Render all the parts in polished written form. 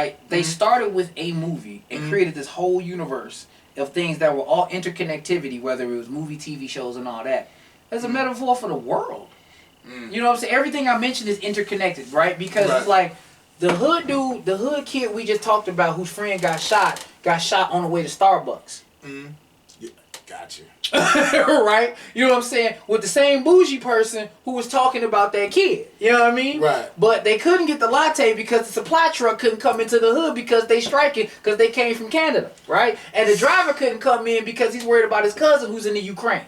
right? They started with a movie and created this whole universe of things that were all interconnectivity, whether it was movie, TV shows, and all that. As a metaphor for the world. You know what I'm saying? Everything I mentioned is interconnected, right? Because it's like the hood dude, the hood kid we just talked about whose friend got shot on the way to Starbucks. Yeah, gotcha. Right? You know what I'm saying? With the same bougie person who was talking about that kid. You know what I mean? Right. But they couldn't get the latte because the supply truck couldn't come into the hood because they striking because they came from Canada. Right? And the driver couldn't come in because he's worried about his cousin who's in the Ukraine.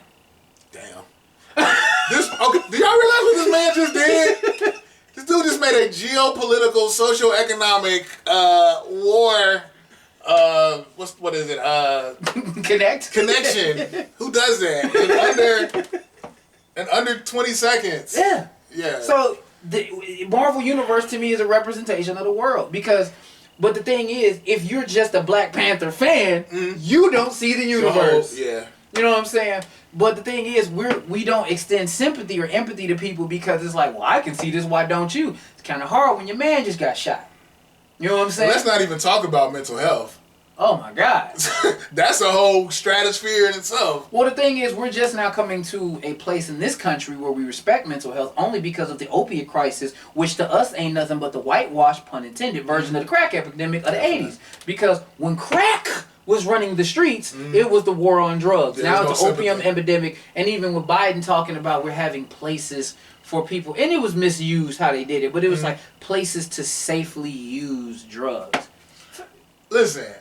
Damn. Okay, do y'all realize what this man just did? This dude just made a geopolitical, socio-economic war. What is it? Connection. Who does that in under 20 seconds? Yeah. Yeah. So the Marvel Universe to me is a representation of the world but the thing is, if you're just a Black Panther fan, you don't see the universe. So, yeah. You know what I'm saying? But the thing is, we don't extend sympathy or empathy to people because it's like, well, I can see this, why don't you? It's kind of hard when your man just got shot. You know what I'm saying? Let's not even talk about mental health. Oh my God. That's a whole stratosphere in itself. Well, the thing is, we're just now coming to a place in this country where we respect mental health only because of the opiate crisis, which to us ain't nothing but the whitewashed, pun intended, version of the crack epidemic of the 80s. Because when crack was running the streets, it was the war on drugs. Now it's the opium epidemic, and even with Biden talking about we're having places for people, and it was misused how they did it, but it was like places to safely use drugs. Listen,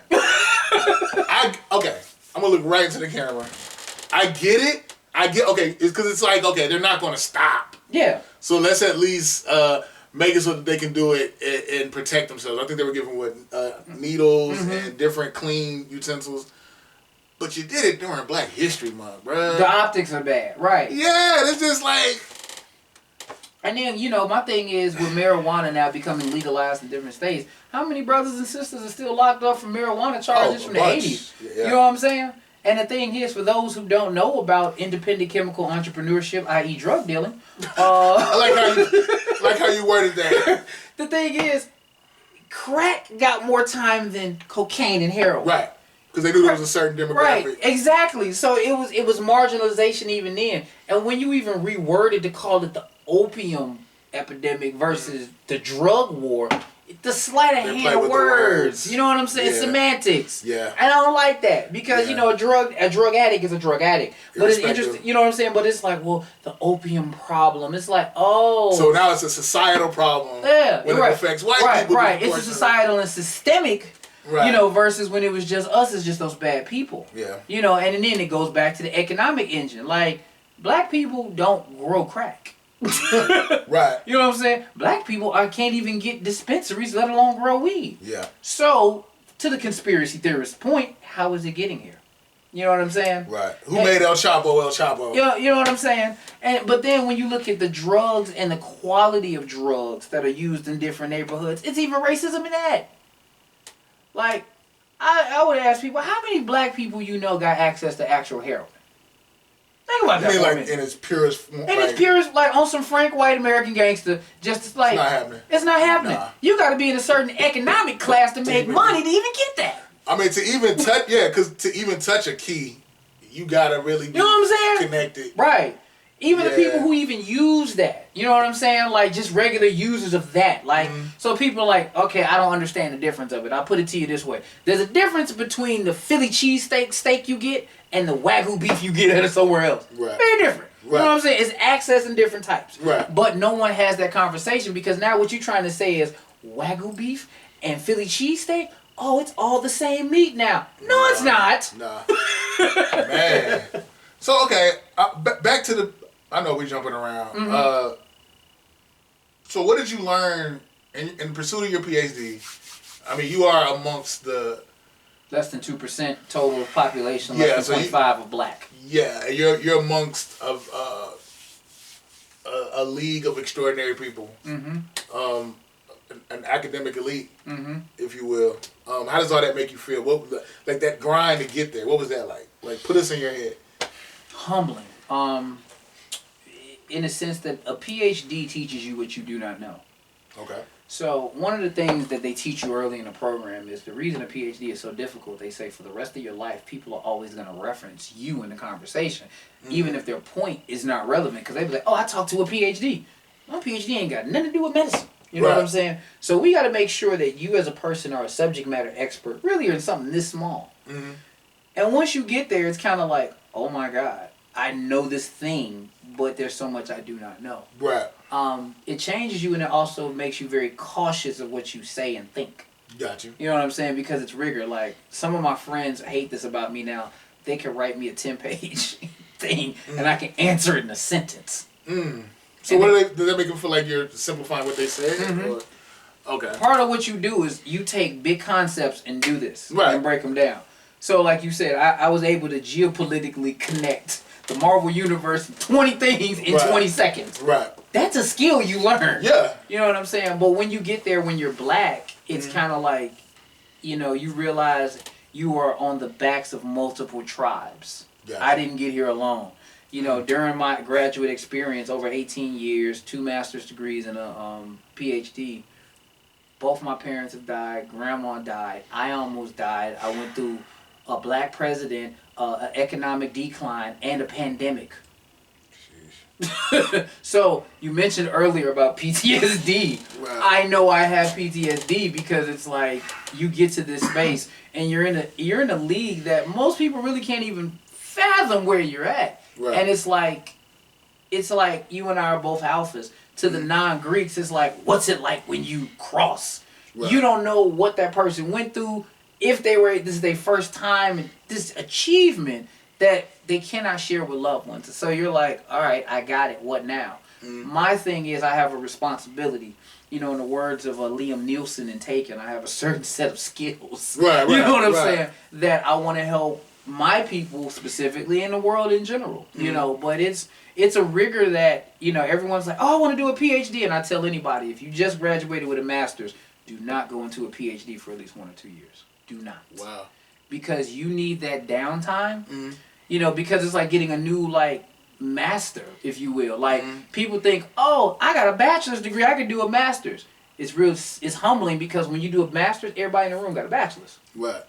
I'm gonna look right into the camera. I get it. Okay, it's because it's like, okay, they're not gonna stop. Yeah. So let's at least make it so that they can do it and protect themselves. I think they were given needles and different clean utensils. But you did it during Black History Month, bro. The optics are bad, right? Yeah, it's just like. And then, you know, my thing is with marijuana now becoming legalized in different states, how many brothers and sisters are still locked up for marijuana charges from the 80s? Yeah. You know what I'm saying? And the thing is, for those who don't know about independent chemical entrepreneurship, i.e. drug dealing, I like how you worded that. The thing is, crack got more time than cocaine and heroin. Right. Because they knew there was a certain demographic. Right, exactly. So it was marginalization even then. And when you even reworded to call it the opium epidemic versus the drug war, the sleight of hand of words. You know what I'm saying? Yeah. Semantics. Yeah. I don't like that because you know a drug addict is a drug addict. But it's interesting. You know what I'm saying? But it's like, well, the opium problem. It's like, oh. So now it's a societal problem. Yeah. When it affects white people. Right. It's a societal and systemic. Right. You know, versus when it was just us, it's just those bad people. Yeah. You know, and then it goes back to the economic engine. Like, Black people don't grow crack. Right. You know what I'm saying? Black people can't even get dispensaries, let alone grow weed. Yeah. So, to the conspiracy theorist's point, how is it getting here? You know what I'm saying? Right. Who made El Chapo El Chapo? You know what I'm saying? But then when you look at the drugs and the quality of drugs that are used in different neighborhoods, it's even racism in that. Like, I would ask people, how many Black people you know got access to actual heroin? Think about that. Like in its purest form. Its purest, like on some frank white American gangster, just like. It's not happening. It's not happening. Nah. You got to be in a certain economic class to make money to even get that. I mean, to even touch, because to even touch a key, you got to really be, you know what I'm saying? Connected. Right. Even the people who even use that, you know what I'm saying? Like, just regular users of that. Like, so people are like, okay, I don't understand the difference of it. I'll put it to you this way. There's a difference between the Philly cheesesteak steak you get and the Wagyu beef you get at somewhere else. Right. Very different. Right. You know what I'm saying? It's access in different types. Right. But no one has that conversation because now what you're trying to say is Wagyu beef and Philly cheesesteak? Oh, it's all the same meat now. No, it's not. Nah. Man. So, okay, back to the... I know we're jumping around. So what did you learn in pursuit of your PhD? I mean, you are amongst the... Less than 2% total population, less than 0.5 of Black. Yeah, you're amongst of a league of extraordinary people. An academic elite, if you will. How does all that make you feel? What was like that grind to get there? What was that like? Like, put us in your head. Humbling. In a sense that a PhD teaches you what you do not know. Okay. So one of the things that they teach you early in the program is the reason a PhD is so difficult. They say for the rest of your life, people are always going to reference you in the conversation, even if their point is not relevant. Because they be like, "Oh, I talked to a PhD. My PhD ain't got nothing to do with medicine." You know what I'm saying? So we got to make sure that you as a person are a subject matter expert, really in something this small. And once you get there, it's kind of like, oh my God, I know this thing, but there's so much I do not know. Right. It changes you, and it also makes you very cautious of what you say and think. Got you. You know what I'm saying? Because it's rigor. Like, some of my friends hate this about me now. They can write me a 10-page thing, and I can answer it in a sentence. So does that make them feel like you're simplifying what they said? Or, okay. Part of what you do is you take big concepts and do this. Right. And break them down. So, like you said, I was able to geopolitically connect the Marvel Universe 20 things in 20 seconds. Right. That's a skill you learn. Yeah. You know what I'm saying? But when you get there, when you're black, it's kind of like, you know, you realize you are on the backs of multiple tribes. Gotcha. I didn't get here alone. You know, during my graduate experience, over 18 years, 2 master's degrees and a PhD, both my parents have died. Grandma died. I almost died. I went through a black president, an economic decline, and a pandemic. So you mentioned earlier about PTSD. Right. I know I have PTSD because it's like you get to this space and you're in a league that most people really can't even fathom where you're at. Right. And it's like you and I are both alphas. To the non-Greeks, it's like, what's it like when you cross? Right. You don't know what that person went through. If this is their first time, this achievement that they cannot share with loved ones. So you're like, all right, I got it. What now? My thing is I have a responsibility. You know, in the words of Liam Neeson in Taken, I have a certain set of skills. Right. You know what I'm saying? That I want to help my people specifically and the world in general. You know, but it's a rigor that, you know, everyone's like, oh, I want to do a PhD. And I tell anybody, if you just graduated with a master's, do not go into a PhD for at least 1 or 2 years. Do not. Wow. Because you need that downtime. You know, because it's like getting a new, like, master, if you will. Like, people think, oh, I got a bachelor's degree, I can do a master's. It's humbling because when you do a master's, everybody in the room got a bachelor's. Right.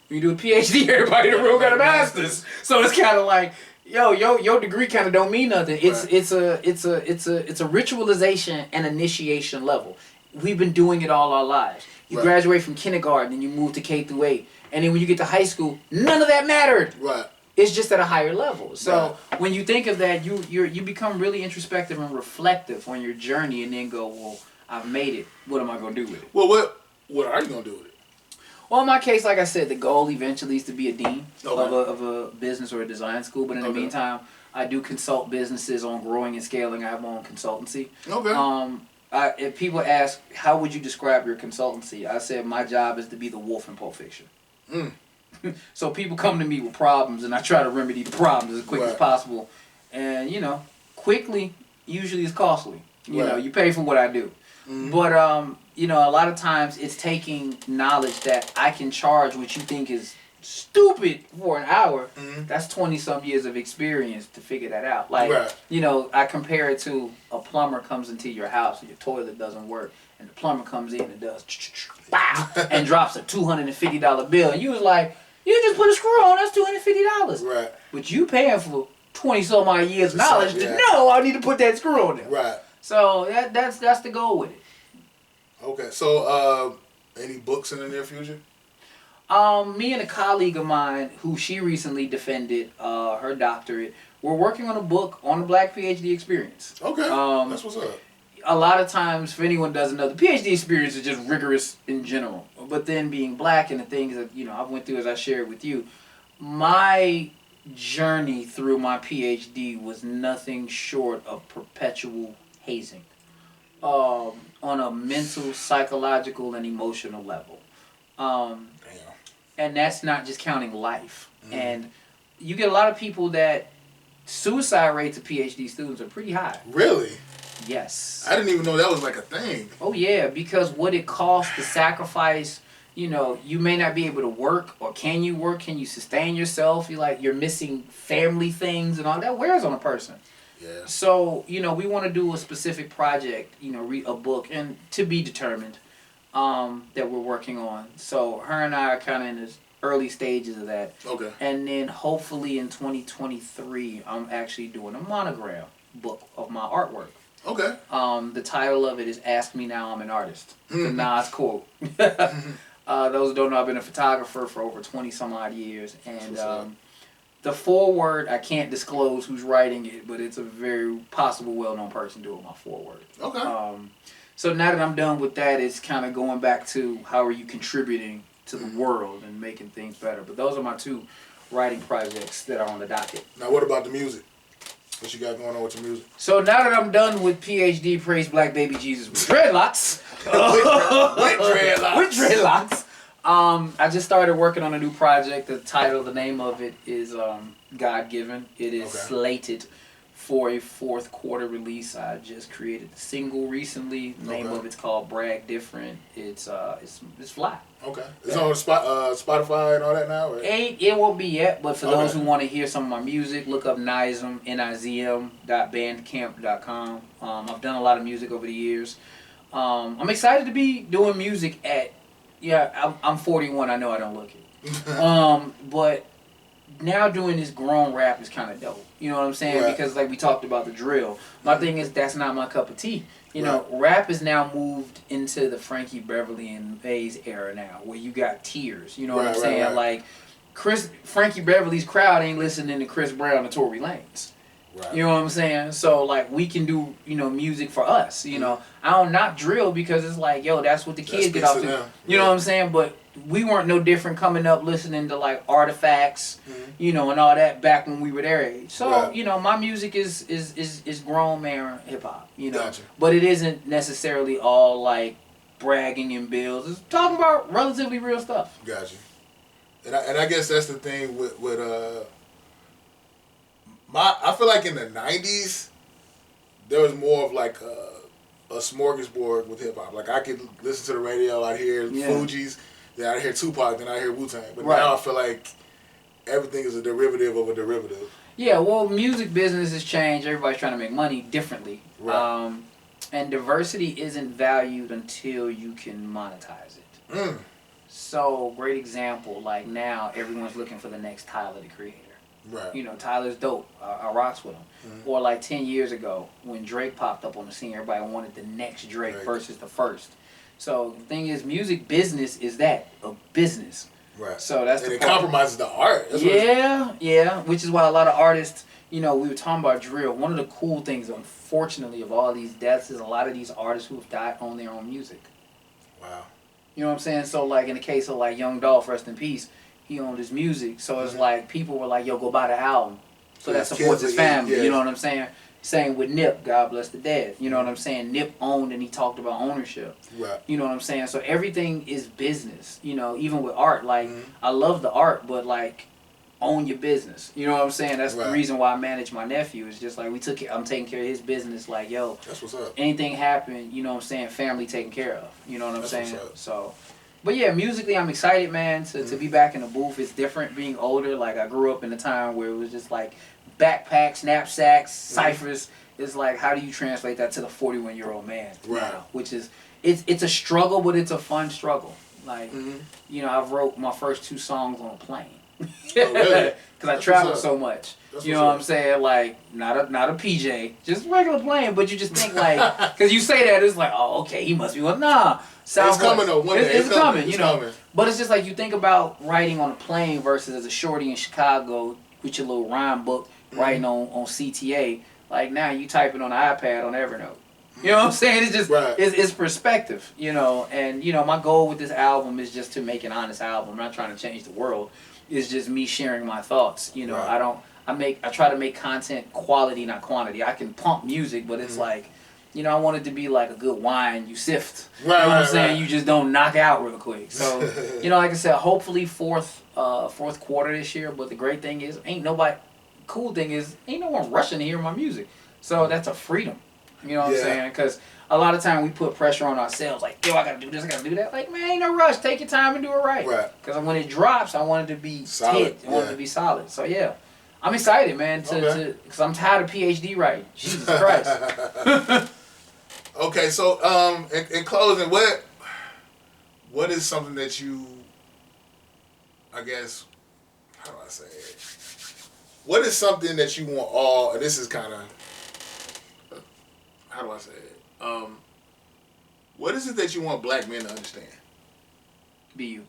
When you do a PhD, everybody in the room got a master's. So it's kind of like, your degree kind of don't mean nothing. It's a ritualization and initiation level. We've been doing it all our lives. You graduate from kindergarten and you move to K through 8. And then when you get to high school, none of that mattered. Right. It's just at a higher level. So when you think of that, you become really introspective and reflective on your journey, and then go, well, I've made it. What am I going to do with it? Well, what are you going to do with it? Well, in my case, like I said, the goal eventually is to be a dean of a business or a design school. But in the meantime, I do consult businesses on growing and scaling. I have my own consultancy. Okay. If people ask, how would you describe your consultancy? I said my job is to be the wolf in Pulp Fiction. So people come to me with problems, and I try to remedy the problems as quick as possible. And, you know, quickly usually is costly. You know, you pay for what I do. But, you know, a lot of times it's taking knowledge that I can charge what you think is stupid for an hour. That's 20-some years of experience to figure that out. Like, you know, I compare it to a plumber comes into your house and your toilet doesn't work. And the plumber comes in and does bow, and drops a $250 bill. And you was like, you just put a screw on, that's $250. Right. But you paying for 20-some odd years knowledge to know I need to put that screw on there. Right. So that's the goal with it. Okay. So any books in the near future? Me and a colleague of mine who she recently defended her doctorate, we're working on a book on the Black PhD experience. Okay. That's what's up. A lot of times, for anyone who doesn't know, the PhD experience is just rigorous in general. But then being black and the things that, you know, I went through as I shared with you, my journey through my PhD was nothing short of perpetual hazing on a mental, psychological, and emotional level. And that's not just counting life. And you get a lot of people that suicide rates of PhD students are pretty high. Really? Yes. I didn't even know that was like a thing. Oh yeah, because what it costs to sacrifice, you know, you may not be able to work, or can you work? Can you sustain yourself? You're missing family things and all that wears on a person. Yeah. So, you know, we want to do a specific project, you know, read a book, and to be determined, that we're working on. So her and I are kind of in the early stages of that. Okay. And then hopefully in 2023, I'm actually doing a monogram book of my artwork. Okay. The title of it is "Ask Me Now I'm an Artist." The Nas quote. Those who don't know, I've been a photographer for over 20 some odd years, and the foreword, I can't disclose who's writing it, but it's a very possible well-known person doing my foreword. Okay. So now that I'm done with that, it's kind of going back to how are you contributing to the world and making things better. But those are my two writing projects that are on the docket. Now, what about the music? What you got going on with your music? So now that I'm done with PhD Praise Black Baby Jesus with dreadlocks. with dreadlocks. With dreadlocks. I just started working on a new project. The name of it is God Given. It is slated for a fourth quarter release. I just created the single recently. The name of it's called Brag Different. It's fly. Okay. It's on Spotify and all that now? Or? It won't be yet, but for those who want to hear some of my music, look up Nizm, nizm.bandcamp.com. I've done a lot of music over the years. I'm excited to be doing music I'm 41, I know I don't look it. But now doing this grown rap is kind of dope. You know what I'm saying? Right. Because like we talked about the drill. My thing is that's not my cup of tea. You know, rap is now moved into the Frankie Beverly and Maze era now, where you got tiers. You know what I'm saying? Like Frankie Beverly's crowd ain't listening to Chris Brown or Tory Lanez. Right. You know what I'm saying? So like we can do, you know, music for us. You know, I don't not drill because it's like, yo, that's what the kids get off to. You know what I'm saying? But we weren't no different coming up listening to like Artifacts, you know, and all that back when we were their age. So you know, my music is grown man hip hop. You know, but it isn't necessarily all like bragging and bills. It's talking about relatively real stuff. Gotcha. And I guess that's the thing with I feel like in the 90s, there was more of like a smorgasbord with hip hop. Like I could listen to the radio, I'd hear Fugees, then I'd hear Tupac, then I'd hear Wu-Tang. But now I feel like everything is a derivative of a derivative. Yeah, well, music business has changed. Everybody's trying to make money differently. Right. And diversity isn't valued until you can monetize it. So, great example, like now everyone's looking for the next Tyler, the Creator. Right. You know, Tyler's dope. I rocks with him. Or like 10 years ago when Drake popped up on the scene, everybody wanted the next Drake versus the first. So the thing is, music business is a business. Right. So that's and it compromises the art. That's which is why a lot of artists, you know, we were talking about drill. One of the cool things, unfortunately, of all these deaths is a lot of these artists who have died own their own music. Wow. You know what I'm saying? So like in the case of like Young Dolph, rest in peace, he owned his music. So it's like people were like, yo, go buy the album. So that supports his family. You know what I'm saying? Same with Nip, God bless the dead. You know what I'm saying? Nip owned and he talked about ownership. Right. You know what I'm saying? So everything is business. You know, even with art. Like, I love the art, but like, own your business. You know what I'm saying? That's the reason why I manage my nephew. It's just like I'm taking care of his business. Like, yo, that's what's up. Anything happen, you know what I'm saying? Family taken care of. You know what I'm saying? So, but yeah, musically, I'm excited, man, to be back in the booth. It's different being older. Like, I grew up in a time where it was just like backpacks, knapsacks, ciphers. It's like, how do you translate that to the 41-year-old man now? Which is, it's a struggle, but it's a fun struggle. Like, you know, I wrote my first 2 songs on a plane. Because I travel so much. You know what I'm saying? Like, not a PJ, just regular plane. But you just think like, because you say that, it's like, oh, okay, he must be one. Nah, it's coming though. One day it's coming. It's you know. coming. But it's just like you think about writing on a plane versus as a shorty in Chicago with your little rhyme book writing on CTA. Like now you type it on an iPad on Evernote. You know what I'm saying? It's just it's perspective. You know, and you know my goal with this album is just to make an honest album. I'm not trying to change the world. It's just me sharing my thoughts. You know, I try to make content quality, not quantity. I can pump music, but it's like, you know, I want it to be like a good wine. You sift. You know what I'm saying? You just don't knock out real quick. So, you know, like I said, hopefully fourth quarter this year. But the great thing is, cool thing is, ain't no one rushing to hear my music. So that's a freedom. You know what I'm saying? Because a lot of time we put pressure on ourselves, like, yo, I gotta do this, I gotta do that. Like, man, ain't no rush. Take your time and do it right. Because when it drops, I want it to be solid. I want it to be solid. So yeah, I'm excited, man, because I'm tired of PhD writing. Jesus Christ. Okay, so in closing, what is something that you, I guess, how do I say it? What is something that you want all? And this is kind of, how do I say it? What is it that you want black men to understand? Be you.